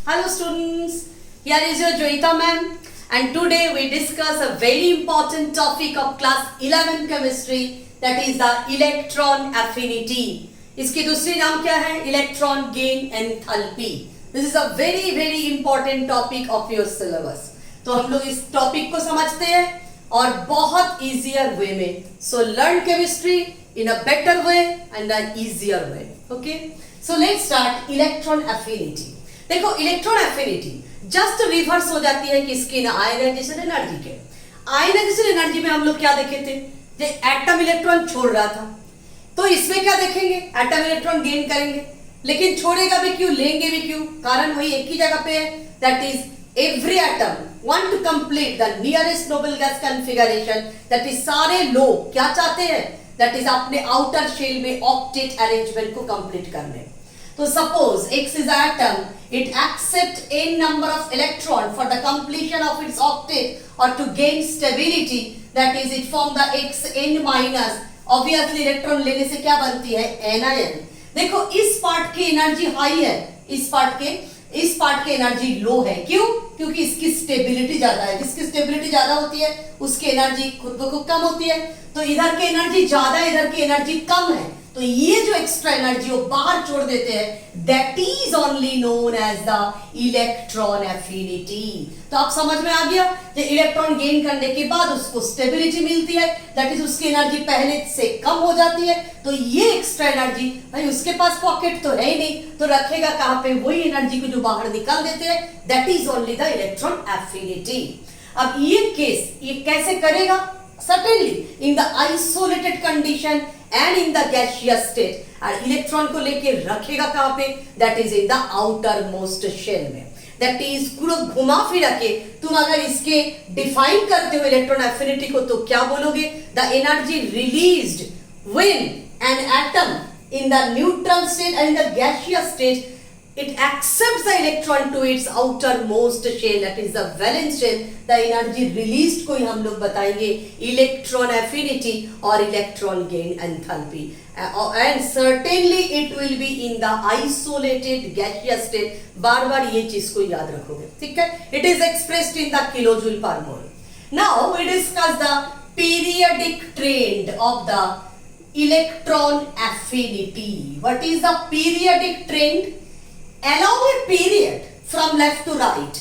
Hello students, here is your Joyita ma'am and today we discuss a very important topic of class 11 chemistry, that is the electron affinity. इसकी दूसरी नाम क्या है? Electron gain enthalpy. This is a very important topic of your syllabus. तो हम लोग इस topic को समझते हैं और बहुत easier way में. So learn chemistry in a better way and an easier way. Okay? So let's start electron affinity. देखो इलेक्ट्रॉन एफिनिटी जस्ट रिवर्स हो जाती है किसकी ना, आयनाइजेशन एनर्जी के. आयनाइजेशन एनर्जी में हम लोग क्या देखे थे? जो एटम इलेक्ट्रॉन छोड़ रहा था, तो इसमें क्या देखेंगे? एटम इलेक्ट्रॉन गेन करेंगे, लेकिन छोड़ेगा भी क्यों, लेंगे भी क्यों? कारण वही एक ही जगह पे है, that is every atom want to complete the nearest noble gas configuration. That is सारे लोग क्या चाहते हैं? दैट इज अपने आउटर शेल में ऑक्टेट अरेंजमेंट को कंप्लीट करने. So suppose X is atom, it accepts n number of electron for the completion of its octet or to gain stability. That is, it form the Xn minus. Obviously electron लेने से क्या बनती है? anion. देखो इस part की energy high है, इस पार्ट की एनर्जी लो है. क्यों? क्योंकि इसकी स्टेबिलिटी ज्यादा है. जिसकी स्टेबिलिटी ज्यादा होती है उसकी एनर्जी खुद ब खुद कम होती है. तो इधर की एनर्जी ज्यादा, इधर की एनर्जी कम है, तो ये जो एक्स्ट्रा एनर्जी वो बाहर छोड़ देते हैं. That is only known as the electron affinity. तो आप समझ में आ गया कि इलेक्ट्रॉन गेन करने के बाद उसको स्टेबिलिटी मिलती है, दैट इज उसकी एनर्जी पहले से कम हो जाती है. तो ये एक्स्ट्रा एनर्जी, भाई उसके पास पॉकेट तो है ही नहीं, तो रखेगा कहां पे? वही एनर्जी को जो बाहर निकाल देते हैं, that is only the electron affinity. अब ये केस ये कैसे करेगा? Certainly in the isolated condition and in the gaseous state. और इलेक्ट्रॉन को लेके रखेगा कहां पे? That is in the outermost shell में. That is पूरा घुमा फिरा के तुम अगर इसके डिफाइन करते हो इलेक्ट्रॉन एफिनिटी को, तो क्या बोलोगे? The energy released when an atom in the neutral state and in the gaseous state it accepts the electron to its outermost shell, that is the valence shell. The energy released को ही हम लोग बताएंगे electron affinity और electron gain enthalpy. And certainly it will be in the isolated gaseous state. बार बार ये चीज को याद रखोगे, ठीक है? It is expressed in the kilojoule per mole. Now we discuss the periodic trend of the electron affinity. What is the periodic trend? Along a period from left to right,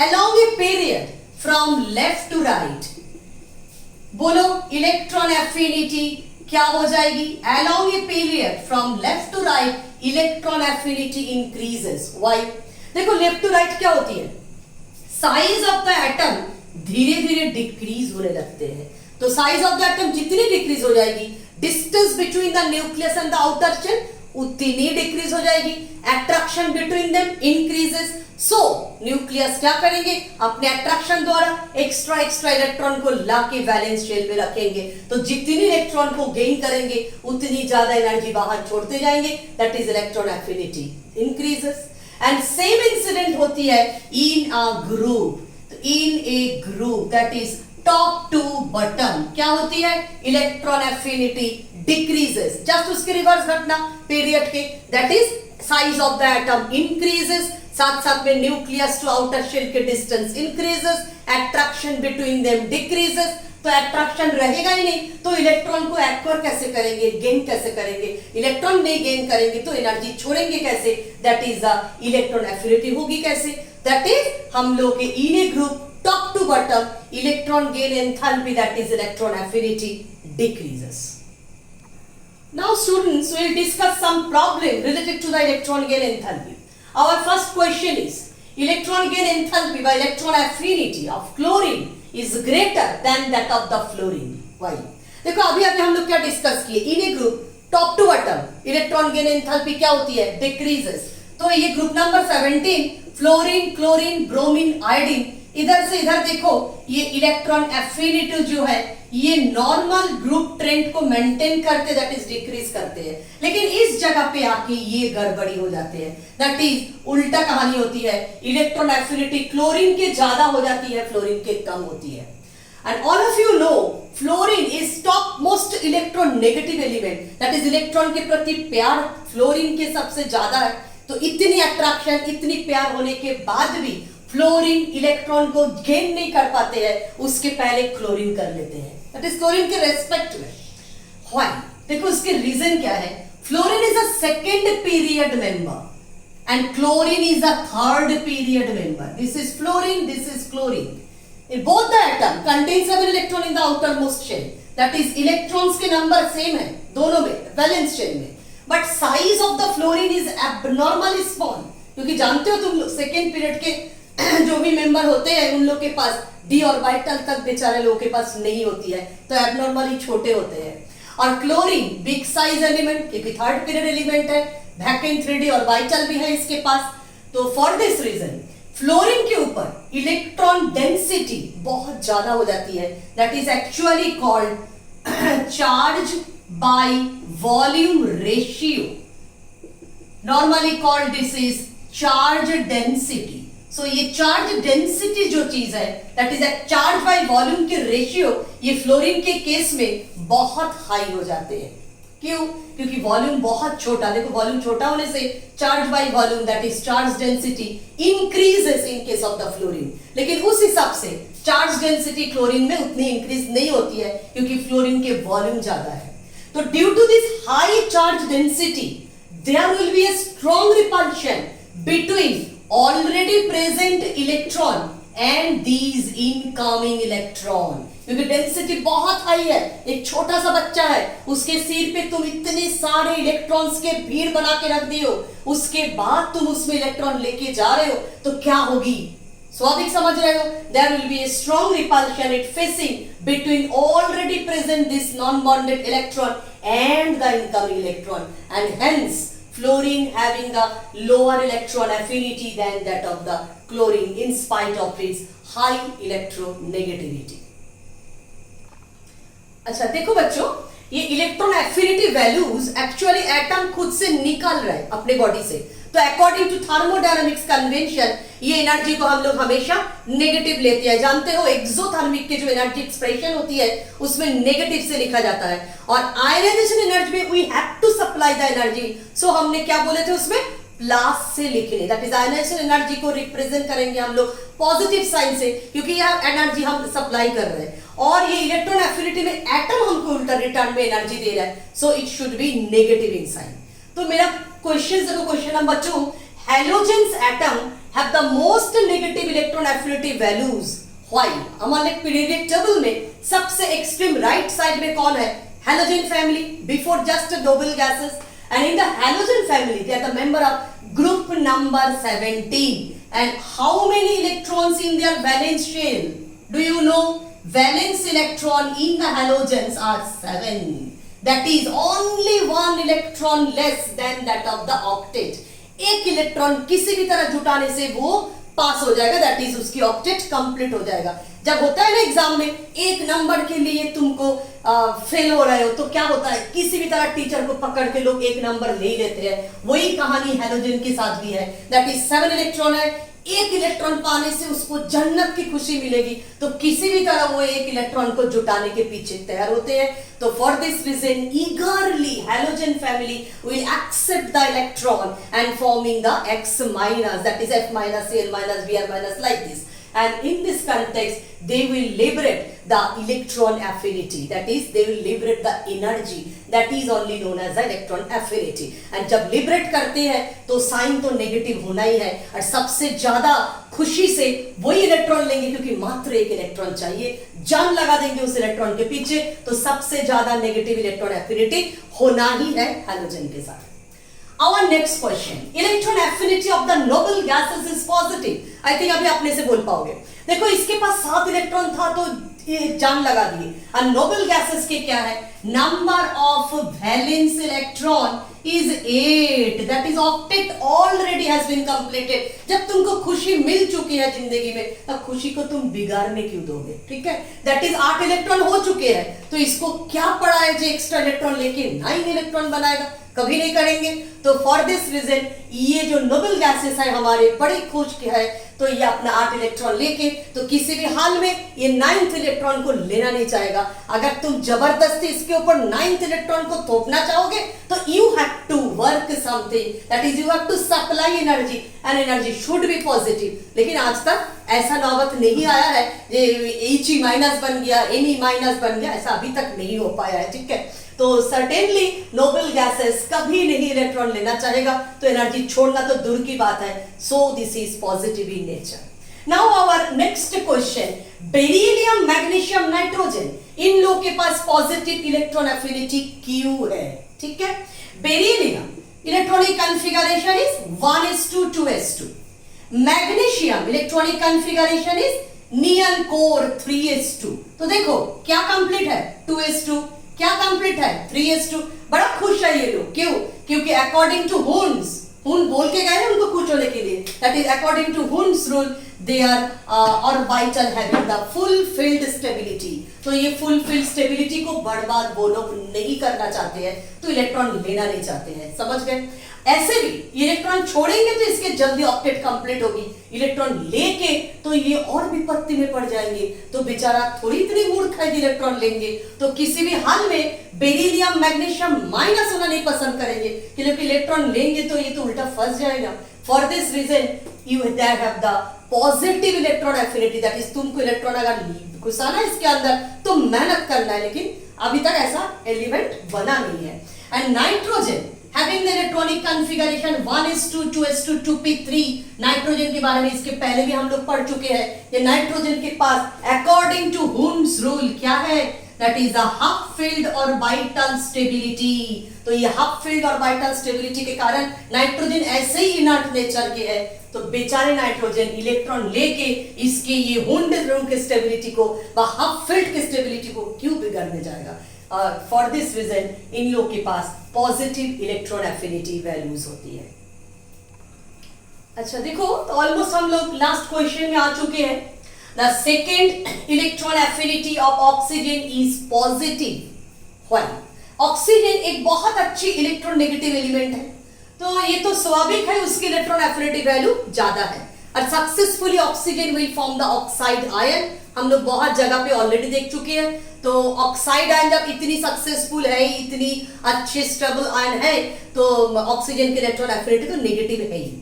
along a period from left to right, बोलो electron affinity क्या हो जाएगी? Along a period from left to right, electron affinity increases. Why? देखो left to right क्या होती है? Size of the atom धीरे धीरे डिक्रीज होने लगते हैं. तो साइज ऑफ द एटम जितनी डिक्रीज हो जाएगी, distance between the nucleus and the outer shell उतनी डिक्रीज हो जाएगी. Attraction between them increases. So nucleus क्या करेंगे? अपने अट्रैक्शन द्वारा एक्स्ट्रा इलेक्ट्रॉन को लाके वैलेंस शेल में रखेंगे. तो जितनी इलेक्ट्रॉन को गेन करेंगे उतनी ज्यादा एनर्जी बाहर छोड़ते जाएंगे. That is electron affinity increases. And same incident होती है in a group. In a group that is top to bottom क्या होती है? Electron affinity decreases. जस्ट उसके रिवर्स घटना पीरियड के, that is size of the atom increases. साथ साथ में न्यूक्लियस टू आउटर शेल के distance increases. Attraction between them decreases. तो अट्रैक्शन रहेगा ही नहीं, तो इलेक्ट्रॉन को एक्वायर कैसे करेंगे? गेन कैसे करेंगे? इलेक्ट्रॉन नहीं गेन करेंगे तो एनर्जी छोड़ेंगे कैसे? That is the electron affinity होगी कैसे? दैट इज हम लोग के in a group top to bottom electron gain enthalpy, that is electron affinity decreases. Now students, we will discuss some problem related to the electron gain enthalpy. Our first question is, electron gain enthalpy by electron affinity of chlorine is greater than that of the fluorine. Why? देखो अभी हम लोग क्या discuss किए? In a group top to bottom electron gain enthalpy क्या होती है? Decreases. तो ये group number 17 fluorine, chlorine, bromine, iodine, इधर से इधर देखो ये इलेक्ट्रॉन एफिनिटी जो है ये नॉर्मल ग्रुप ट्रेंड को मेंटेन करते, दैट इज डिक्रीज करते हैं. लेकिन इस जगह पे आके ये गड़बड़ी हो जाते हैं, दैट इज उल्टा कहानी होती है. इलेक्ट्रॉन एफिनिटी क्लोरीन के ज्यादा हो जाती है, फ्लोरीन के कम होती है. And all of you know fluorine is top most electron negative element, that is electron के प्रति प्यार फ्लोरीन के सबसे ज्यादा है. तो इतनी अट्रैक्शन, इतनी प्यार होने के बाद भी फ्लोरीन इलेक्ट्रॉन को गेन नहीं कर पाते हैं, उसके पहले क्लोरीन कर लेते हैं, दैट इज क्लोरीन के रेस्पेक्ट में। व्हाई? देखो उसके रीजन क्या है। Fluorine is a second period member and chlorine is a third period member. This is fluorine, this is chlorine. In both the atom contains 7 electron in the outermost shell. That is electrons के number same है दोनों में, valence shell में, but size of the fluorine is abnormally small. क्योंकि जानते हो तुम लोग सेकेंड पीरियड के जो भी मेंबर होते हैं उन लोग के पास डी ऑर्बिटल तक बेचारे लोगों के पास नहीं होती है, तो एबनॉर्मली छोटे होते हैं। और क्लोरीन बिग साइज एलिमेंट, क्योंकि थर्ड पीरियड एलिमेंट है, वैकेंट 3d ऑर्बिटल भी है इसके पास, तो फॉर दिस रीजन फ्लोरीन के ऊपर इलेक्ट्रॉन डेंसिटी बहुत ज्यादा हो जाती है, that is actually called charge by volume ratio, normally called this is charge density. So ये चार्ज डेंसिटी जो चीज है that is charge by volume के रेशियो, ये फ्लोरीन के केस में बहुत हाई हो जाते हैं। क्यों? क्योंकि वॉल्यूम बहुत छोटा, देखो वॉल्यूम छोटा होने से charge by volume that is charge density increases in case of the fluorine, लेकिन उस हिसाब से चार्ज डेंसिटी क्लोरीन में उतनी इंक्रीज नहीं होती है क्योंकि फ्लोरीन के वॉल्यूम ज्यादा है। तो due to this high charge density there will be a strong repulsion between already present electron and these incoming electron. क्योंकि डेंसिटी बहुत हाई है, एक छोटा सा बच्चा है, उसके सिर पे तुम इतने सारे इलेक्ट्रॉन्स के भीड़ बना के रख दियो, उसके बाद तुम उसमें इलेक्ट्रॉन लेके जा रहे हो तो क्या होगी? स्वाभाविक समझ रहे हो, there will be a strong repulsion it facing between already present this non bonded electron and the incoming electron, and hence fluorine having a lower electron affinity than that of the chlorine in spite of its high electronegativity। अच्छा देखो बच्चों, ये electron affinity values actually atom खुद से निकाल रहे हैं अपने बॉडी से, तो अकॉर्डिंग टू थर्मोडायनामिक्स कन्वेंशन ये एनर्जी को हम लोग हमेशा नेगेटिव लेते हैं। जानते हो एक्सोथर्मिक के जो एनर्जी एक्सप्रेशन होती है उसमें नेगेटिव से लिखा जाता है, और आयनाइजेशन एनर्जी में we have to supply the energy, so हमने क्या बोले थे उसमें प्लस से लिखने, दैट इज आयनाइजेशन एनर्जी को रिप्रेजेंट करेंगे हम लोग पॉजिटिव साइन से, क्योंकि यह एनर्जी हम सप्लाई कर रहे हैं, और ये इलेक्ट्रॉन एफिनिटी में एटम हमको उल्टा रिटर्न में एनर्जी दे रहा है, so it should be negative in sign. तो मेरा क्वेश्चन देखो, question number 2, halogens atom have the most negative electron affinity values, why? हमारे पीरियोडिक टेबल में सबसे एक्सट्रीम राइट साइड में कौन है? Halogen family before just noble gases, and in the halogen family they are the member of group number 17, and how many electrons in their valence shell? Do you know? Valence electron in the halogens are 7, that is only 1 electron less than that of the octet। एक electron किसी भी तरह जुटाने से वो पास हो जाएगा, that is उसकी ऑक्टेट कंप्लीट हो जाएगा। जब होता है ना एग्जाम में एक नंबर के लिए तुमको फेल हो रहे हो तो क्या होता है, किसी भी तरह टीचर को पकड़ के लोग एक नंबर ले लेते हैं, वही कहानी हैलोजन के साथ भी है, दैट इज 7 इलेक्ट्रॉन है, एक इलेक्ट्रॉन पाने से उसको जन्नत की खुशी मिलेगी, तो किसी भी तरह वो एक इलेक्ट्रॉन को जुटाने के पीछे तैयार होते हैं। तो for this reason eagerly halogen family will accept the electron and forming the x minus, that is f minus, Cl minus, Br minus, like this, and in this context they will liberate the electron affinity, that is they will liberate the energy that is only known as the electron affinity, and जब liberate करते हैं तो sign तो negative होना ही है, और सबसे ज्यादा खुशी से वही इलेक्ट्रॉन लेंगे क्योंकि मात्र एक इलेक्ट्रॉन चाहिए, जान लगा देंगे उस इलेक्ट्रॉन के पीछे, तो सबसे ज्यादा नेगेटिव इलेक्ट्रॉन एफिनिटी होना ही है हैलोजन के साथ। Our next question, electron affinity of the noble gases is positive। I think अभी अपने से बोल पाओगे। देखो इसके पास 7 इलेक्ट्रॉन था तो जान लगा दिए, और नोबल गैसेस के क्या है? Number of valence electron is 8, that is octet already has been completed। जब तुमको खुशी मिल चुकी है जिंदगी में, तब खुशी को तुम बिगाड़ने क्यों दोगे? ठीक है, that is 8 इलेक्ट्रॉन हो चुके हैं, तो इसको क्या पड़ा है जो एक्स्ट्रा इलेक्ट्रॉन लेके 9 इलेक्ट्रॉन बनाएगा? कभी नहीं करेंगे। तो फॉर दिस रीजन ये जो नोबल गैसेस है हमारे बड़े खोज के है, तो ये अपना 8 इलेक्ट्रॉन लेके तो किसी भी हाल में ये 9th इलेक्ट्रॉन को लेना नहीं चाहेगा। अगर तुम जबरदस्ती इसके ऊपर 9th इलेक्ट्रॉन को थोपना चाहोगे तो you have to work something, that is you have to supply energy and energy should be positive. लेकिन आज तक ऐसा नौबत नहीं आया है He माइनस बन गया, Ne माइनस बन गया, ऐसा अभी तक नहीं हो पाया है। ठीक है, तो सर्टेनली नोबल गैसेस कभी नहीं इलेक्ट्रॉन लेना चाहेगा, तो एनर्जी छोड़ना तो दूर की बात है। So this is positive in nature. Now our next question, beryllium, magnesium, nitrogen, इन लोग के पास पॉजिटिव इलेक्ट्रॉन एफिनिटी क्यों है? ठीक है, beryllium electronic configuration is 1:2:2. Magnesium electronic configuration is neon core 3:2. तो देखो क्या कंप्लीट है 2:2, क्या कंप्लीट है 3:2। बड़ा खुश है ये लोग, क्यों? क्योंकि अकॉर्डिंग टू हुन्स, हुन बोल के गए उनको खुश होने के लिए, that is according to Hund's rule they are orbital having the fulfilled stability. तो ये फुलफिल्ड स्टेबिलिटी को बर्बाद वो लोग नहीं करना चाहते हैं, तो इलेक्ट्रॉन लेना नहीं चाहते हैं। समझ गए? ऐसे भी इलेक्ट्रॉन छोड़ेंगे तो इसके जल्दी ऑक्टेट कंप्लीट होगी, इलेक्ट्रॉन लेके तो ये और विपत्ति में पड़ जाएंगे, तो बेचारा थोड़ी इतनी मूर्ख है इलेक्ट्रॉन लेंगे। तो किसी भी हाल में बेरिलियम, मैग्नीशियम माइनस होना नहीं पसंद करेंगे, क्योंकि इलेक्ट्रॉन लेंगे तो ये तो उल्टा फंस जाएगा। For this reason you have the positive electron affinity, that is तुमको इलेक्ट्रॉन अगर घुसाना है इसके अंदर तो मेहनत करना है, लेकिन अभी तक ऐसा एलिमेंट बना नहीं है। And nitrogen having the electronic configuration 1:2:2p3, nitrogen के बारे में इसके पहले भी हम लोग पढ़ चुके हैं। ये नाइट्रोजन के पास according to Hund's rule क्या है? That is the half-filled orbital stability। तो ये half-filled orbital stability के कारण नाइट्रोजन ऐसे ही इनर्ट नेचर के है, तो बेचारे नाइट्रोजन इलेक्ट्रॉन लेके इसके ये हुंड रूल के स्टेबिलिटी को व half-filled के स्टेबिलिटी को क्यों बिगाड़ने जाएगा? फॉर दिस रीजन इन लोग के पास पॉजिटिव इलेक्ट्रॉन एफिनिटी वैल्यूज होती है। अच्छा देखो, तो ऑलमोस्ट हम लोग लास्ट क्वेश्चन में आ चुके हैं। The second electron affinity of oxygen is positive. Why? Oxygen एक बहुत अच्छी इलेक्ट्रॉन नेगेटिव एलिमेंट है, तो ये तो स्वाभाविक है उसकी इलेक्ट्रॉन एफिनिटी वैल्यू ज्यादा है। और successfully oxygen will form the oxide ion, हम लोग बहुत जगह पे ऑलरेडी देख चुके हैं। तो ऑक्साइड आयन जब इतनी सक्सेसफुल है, इतनी अच्छी स्टेबल आयन है, तो ऑक्सीजन की इलेक्ट्रॉन एफिनिटी तो नेगेटिव है ही।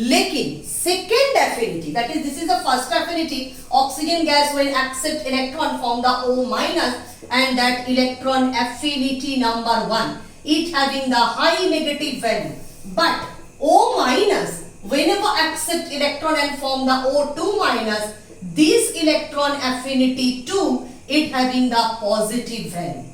लेकिन second affinity, that is this is the first affinity, oxygen gas when accept electron from the O- and that electron affinity number 1 it having the high negative value, but O- whenever accept electron and form the O2-, this electron affinity 2 it having the positive value,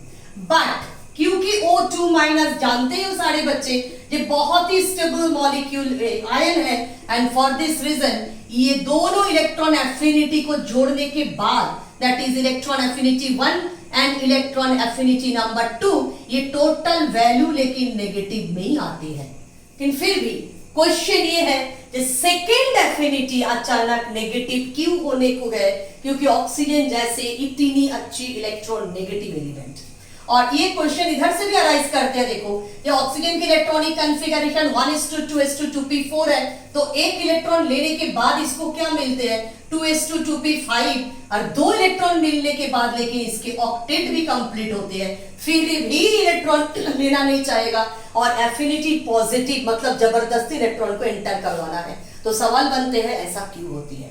but क्योंकि O2- जानते हो सारे बच्चे ये बहुत ही stable molecule ion है, and for this reason ये दोनों इलेक्ट्रॉन एफिनिटी को जोड़ने के बाद, that is electron affinity 1 and electron affinity number 2, ये टोटल वैल्यू लेकिन नेगेटिव में ही आती है। लेकिन फिर भी क्वेश्चन ये है कि सेकेंड एफिनिटी अचानक नेगेटिव क्यों होने को गए? क्योंकि ऑक्सीजन जैसे इतनी अच्छी इलेक्ट्रॉन नेगेटिव एलिमेंट, और ये क्वेश्चन इधर से भी अराइज करते हैं। देखो ये ऑक्सीजन की इलेक्ट्रॉनिक कॉन्फ़िगरेशन 1:2:2p4 है, तो एक इलेक्ट्रॉन लेने के बाद इसको क्या मिलते हैं 2:2p5, और 2 इलेक्ट्रॉन मिलने के बाद लेकिन इसके ऑक्टेट भी कंप्लीट होते हैं, फिर भी इलेक्ट्रॉन लेना नहीं चाहेगा, और एफिनिटी पॉजिटिव मतलब जबरदस्ती इलेक्ट्रॉन को एंटर करवाना है। तो सवाल बनते हैं ऐसा क्यों होती है?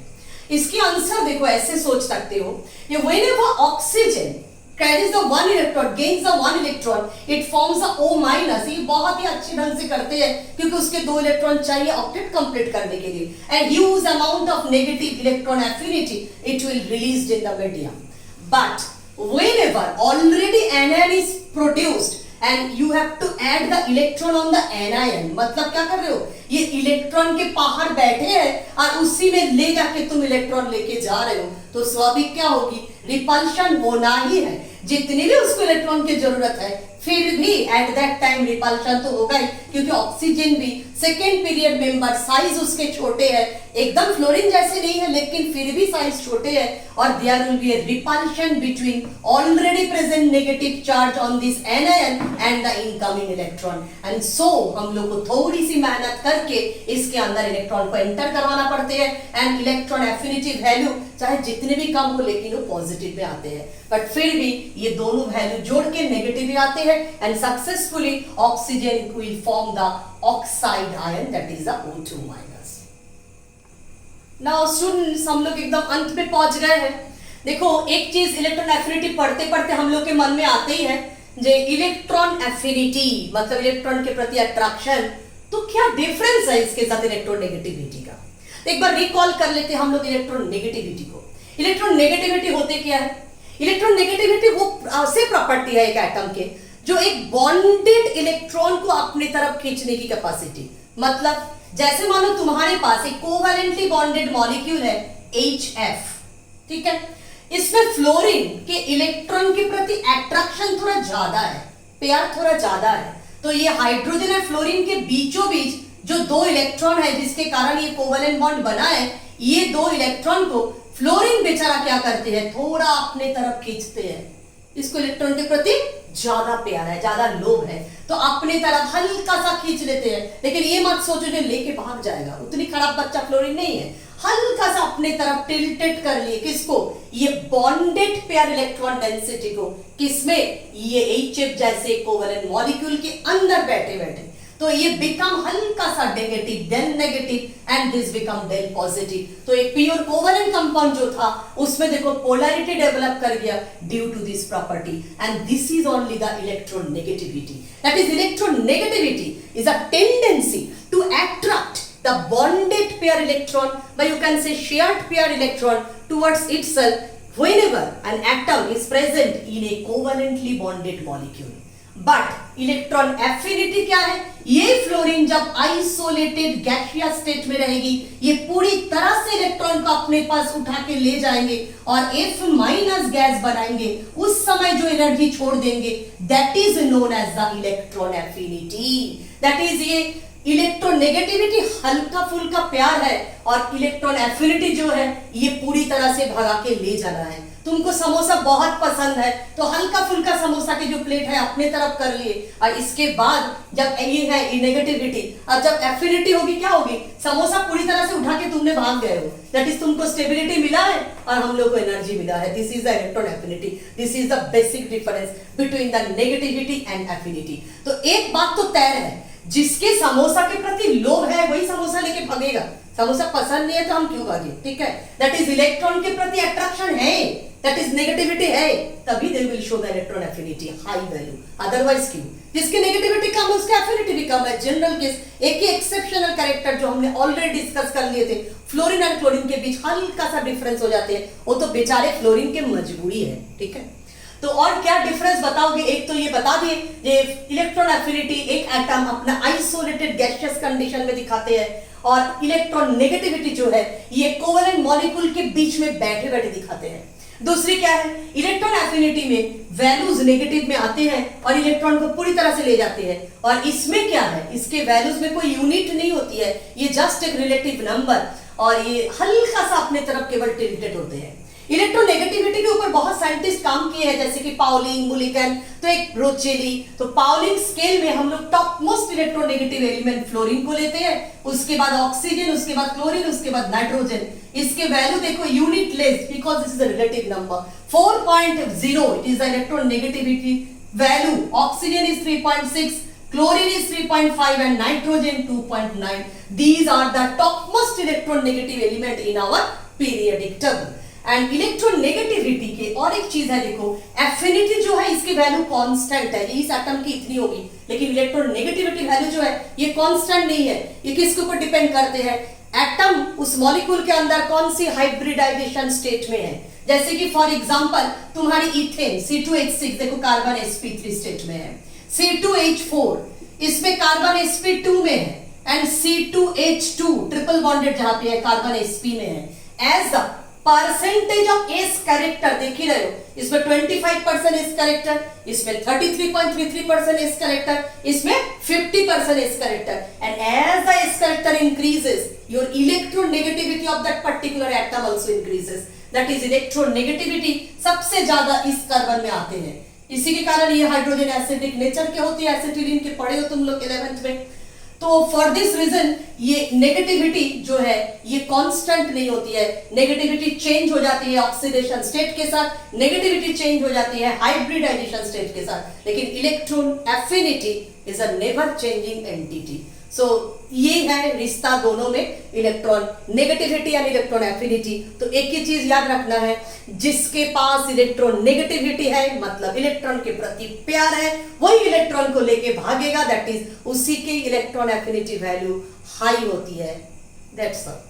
इसकी आंसर देखो ऐसे सोच सकते हो, ये whenever oxygen carries the 1 electron, gains the 1 electron, it forms the O-। ये बहुत ही अच्छे ढंग से करते हैं क्योंकि उसके 2 इलेक्ट्रॉन चाहिए ऑक्टेट कंप्लीट करने के लिए, and huge amount of negative electron affinity it will released in the medium, but whenever already anion is produced and you have to add the electron on the anion, मतलब क्या कर रहे हो, ये electron के बाहर बैठे हैं और उसी में ले जाके तुम इलेक्ट्रॉन लेके जा रहे हो, तो स्वाभाविक क्या होगी रिपल्शन होना ही है, जितनी भी उसको इलेक्ट्रॉन की जरूरत है फिर भी एट दैट टाइम रिपल्शन तो होगा ही, क्योंकि ऑक्सीजन भी सेकेंड पीरियड मेंबर, साइज उसके छोटे है, एकदम फ्लोरीन जैसे नहीं है लेकिन फिर भी साइज छोटे है, और there will be a repulsion between already present negative charge on this anion and the incoming electron, and so हम लोग को थोड़ी सी मेहनत करके इसके अंदर इलेक्ट्रॉन को एंटर करवाना पड़ते हैं, एंड इलेक्ट्रॉन एफिनिटी वैल्यू चाहे जितने भी कम हो लेकिन वो पॉजिटिव में आते हैं, बट फिर भी ये दोनों वैल्यू जोड़ के नेगेटिव में आते हैं, and successfully oxygen will form the oxide ion, that is the O2 minus. Now students, हम लोग एकदम अंत पे पहुंच गए हैं। देखो एक चीज इलेक्ट्रॉन एफिनिटी पढ़ते पढ़ते हम लोग के मन में आते ही है, जे इलेक्ट्रॉन एफिनिटी मतलब इलेक्ट्रॉन के प्रति अट्रैक्शन, तो क्या डिफरेंस है इसके साथ इलेक्ट्रॉन नेगेटिविटी का। तो एक बार रिकॉल कर लेते हैं हम लोग इलेक्ट्रॉन नेगेटिविटी को। इलेक्ट्रॉन नेगेटिविटी होते क्या है? इलेक्ट्रॉन नेगेटिविटी वो ऐसे प्रॉपर्टी है एक एटम के जो एक बॉन्डेड इलेक्ट्रॉन को अपनी तरफ खींचने की कैपेसिटी, मतलब जैसे मानो तुम्हारे पास एक कोवैलेंटली बॉन्डेड मॉलिक्यूल है HF, ठीक है, इसमें फ्लोरीन के इलेक्ट्रॉन के प्रति अट्रैक्शन थोड़ा ज्यादा है, प्यार थोड़ा ज्यादा है, तो ये हाइड्रोजन और फ्लोरीन के बीचों बीच जो दो इलेक्ट्रॉन है जिसके कारण ये कोवैलेंट बॉन्ड बना है, ये दो इलेक्ट्रॉन को फ्लोरीन बेचारा क्या करते हैं, थोड़ा अपने तरफ खींचते हैं, इसको इलेक्ट्रॉन के प्रति ज्यादा प्यार है, ज्यादा लोभ है, तो अपने तरफ हल्का सा खींच लेते हैं, लेकिन ये मत सोचो जो लेके भाग जाएगा, उतनी खराब बच्चा फ्लोरीन नहीं है, हल्का सा अपने तरफ टिल्टेड कर लिए, किसको, ये बॉन्डेड पेयर इलेक्ट्रॉन डेंसिटी को, किसमें, ये HF जैसे कोवैलेंट मॉलिक्यूल के अंदर बैठे बैठे, तो ये बिकम हल्का सा negative, then negative and this become then positive, तो एक प्योर कोवैलेंट कंपाउंड जो था उसमें देखो पोलैरिटी डेवलप कर गया due to this property, and this is only the electron negativity, that is electron negativity is a tendency to attract the bonded pair electron, but you can say shared pair electron towards itself whenever an atom is present in a covalently bonded molecule. But electron affinity क्या है, ये fluorine जब isolated gaseous state में रहेगी, ये पूरी तरह से इलेक्ट्रॉन को अपने पास उठा के ले जाएंगे और F माइनस गैस बनाएंगे, उस समय जो एनर्जी छोड़ देंगे that is known as the electron affinity, that is ये इलेक्ट्रोनेगेटिविटी हल्का फुल्का प्यार है, और इलेक्ट्रॉन एफिनिटी जो है ये पूरी तरह से भगा के ले जाना है। तुमको समोसा बहुत पसंद है तो हल्का फुल्का समोसा की जो प्लेट है अपने तरफ कर लिए, और इसके बाद जब ये है नेगेटिविटी, अब जब एफिनिटी होगी क्या होगी, समोसा पूरी तरह से उठा के तुमने भाग गए हो, दैट इज तुमको स्टेबिलिटी मिला है और हम लोग को एनर्जी मिला है, this is the electron affinity, this is the basic difference between the negativity and affinity. तो एक बात तो तय है, जिसके समोसा के प्रति लोभ है वही समोसा लेके भागेगा, समोसा पसंद नहीं है तो हम क्यों भागे, ठीक है, दैट इज इलेक्ट्रॉन के प्रति अट्रैक्शन है, दैट इज नेगेटिविटी है, तभी they will show the electron affinity high value, otherwise क्यों, जिसकी नेगेटिविटी कम है उसकी एफिनिटी भी कम है। जनरल केस एक ही एक्सेप्शनल कैरेक्टर जो हमने ऑलरेडी डिस्कस कर लिए थे, फ्लोरीन और क्लोरीन के बीच हल्का सा डिफरेंस हो जाते हैं, वो तो बेचारे फ्लोरीन के मजबूरी है, ठीक है। तो और क्या डिफरेंस बताओगे, एक तो ये बता दिए ये इलेक्ट्रॉन एफिनिटी एक एटम अपना आइसोलेटेड गैसियस कंडीशन में दिखाते हैं, और इलेक्ट्रॉन नेगेटिविटी जो है ये कोवैलेंट मॉलिक्यूल के बीच में बैठे बैठे दिखाते हैं। दूसरी क्या है, इलेक्ट्रॉन एफिनिटी में वैल्यूज नेगेटिव में आते हैं और इलेक्ट्रॉन को पूरी तरह से ले जाते हैं, और इसमें क्या है, इसके वैल्यूज में कोई यूनिट नहीं होती है, ये जस्ट एक रिलेटिव नंबर, और ये हल्का सा अपने तरफ केवल टिल्टेड होते हैं। इलेक्ट्रोनेगेटिविटी के ऊपर बहुत साइंटिस्ट काम किए हैं, जैसे कि पाउलिंग, मुलिकन, तो एक ब्रोचेली, तो पाउलिंग स्केल में हम लोग top most electronegative element fluorine को लेते हैं, उसके बाद ऑक्सीजन, उसके बाद क्लोरीन, उसके बाद नाइट्रोजन, इसके वैल्यू देखो unit less because this is a relative number 4.0 it is the electronegativity value, oxygen is 3.6, chlorine is 3.5 and nitrogen 2.9. These are the topmost electronegative element in our periodic table. And electronegativity के और एक चीज है, देखो affinity जो है इसकी value constant है, इस एटम की इतनी होगी, लेकिन इलेक्ट्रोनेगेटिविटी वैल्यू जो है ये कांस्टेंट नहीं है, ये किसके ऊपर डिपेंड करते हैं, एटम उस मॉलिक्यूल के अंदर कौन सी हाइब्रिडाइजेशन स्टेट में है। जैसे कि फॉर एग्जांपल तुम्हारी इथेन C2H6 देखो कार्बन sp3 स्टेट में है, C2H4 इसमें कार्बन sp2 में है, एंड C2H2 ट्रिपल बॉन्डेड जहां पे है कार्बन sp में है। As the percentage of s character देख ही रहे हो, इसमें 25% एस कैरेक्टर, इसमें 33.33% एस कैरेक्टर, इसमें 50% s character, and as the s character increases your electronegativity of that particular atom also increases, that is electronegativity सबसे ज्यादा इस कार्बन में आते हैं। इसी के कारण ये हाइड्रोजन एसिडिक नेचर के होती है, एसिटिलीन के पढ़े हो तुम लोग 11th में। तो फॉर दिस रीजन ये नेगेटिविटी जो है ये कांस्टेंट नहीं होती है, नेगेटिविटी चेंज हो जाती है ऑक्सीडेशन स्टेट के साथ, नेगेटिविटी चेंज हो जाती है हाइब्रिडाइजेशन स्टेट के साथ, लेकिन electron affinity is a never changing entity. So ये है रिश्ता दोनों में, electronegativity and electron affinity. तो एक ही चीज याद रखना है, जिसके पास इलेक्ट्रॉन नेगेटिविटी है मतलब इलेक्ट्रॉन के प्रति प्यार है, वही इलेक्ट्रॉन को लेके भागेगा, दैट इज उसी की इलेक्ट्रॉन एफिनिटी वैल्यू हाई होती है। That's all.